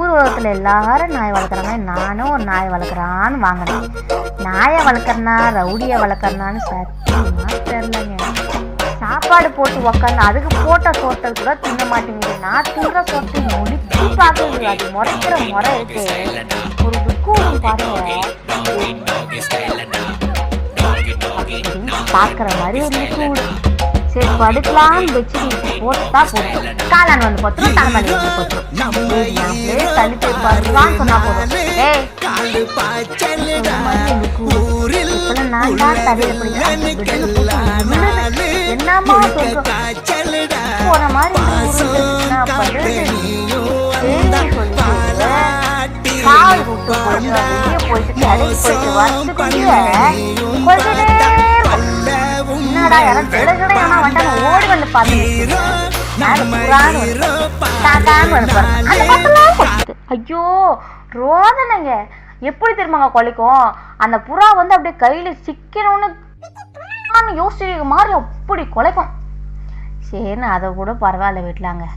உலகத்தில் எல்லாரும் நாய் வளர்க்குறாங்க, நானும் ஒரு நாய் வளர்க்குறான்னு வாங்கினேன். நாயை வளர்க்குறனா ரவுடியை வளர்க்குறனான்னு சத்தியமா தெரிலங்க. சாப்பாடு போட்டு உக்காந்து அதுக்கு போட்ட சோத்தை கூட தின்ன மாட்டேங்குது. நான் தின்ற சோத்தை முடிச்சு பார்க்குது. அது முறைக்கிற முறை இருக்கு. ஒரு துக்கம் பாருங்க, பார்க்குற மாதிரி ஒரு லிக்விட். சரி படுக்கலான்னு வச்சு போட்டா போதும், காலான் வந்து பத்துரும், தலைமணி வந்து பத்துரும். தள்ளிட்டு படுக்கலான்னு சொன்னா போதும். நான் தான் தரையில என்னமா போன மாதிரி கால் விட்டு வெளியே போயிட்டு கடைக்கு போயிட்டு வந்துட்டு என்னடா யாரும் கிடக்கிடையானா வந்தாங்க ஓடி வந்து பார்த்து ஐயோ ரோதனைங்க. எப்படி தெரியுமாங்க குலைக்கும்? அந்த புறா வந்து அப்படியே கையில சிக்கணும்னு யோசிக்க மாதிரி அப்படி குலைக்கும். சரின்னு அதை கூட பரவாயில்ல வீட்டிலாங்க.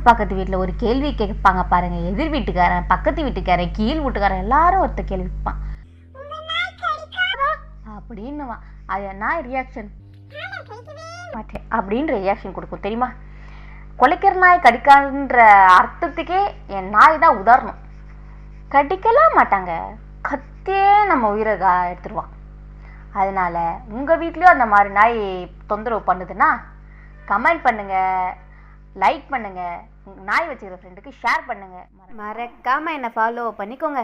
பக்கத்து வீட்டில் ஒரு கேள்வி கேட்பாங்க பாருங்க. எதிர் வீட்டுக்காரன், பக்கத்து வீட்டுக்காரன், கீழ் வீட்டுக்காரன் எல்லாரும் ஒருத்த கேள்வி கேட்பான் அப்படின்னுவான். அது என்ன ரியாக்ஷன் மாட்டேன் அப்படின்ற ரியாக்ஷன் கொடுக்கும் தெரியுமா? குலைக்கிற நாய் கடிக்கான்ற அர்த்தத்துக்கே என் நாய் தான் உதாரணம். கடிக்கலாம் மாட்டாங்க, கத்தே நம்ம உயிரை எடுத்துருவான். அதனால உங்கள் வீட்லேயும் அந்த மாதிரி நாய் தொந்தரவு பண்ணுதுன்னா கமெண்ட் பண்ணுங்கள், லைக் பண்ணுங்கள், நாய் வச்சுக்கிற ஃப்ரெண்டுக்கு ஷேர் பண்ணுங்கள். மறக்காமல் என்னை ஃபாலோ பண்ணிக்கோங்க.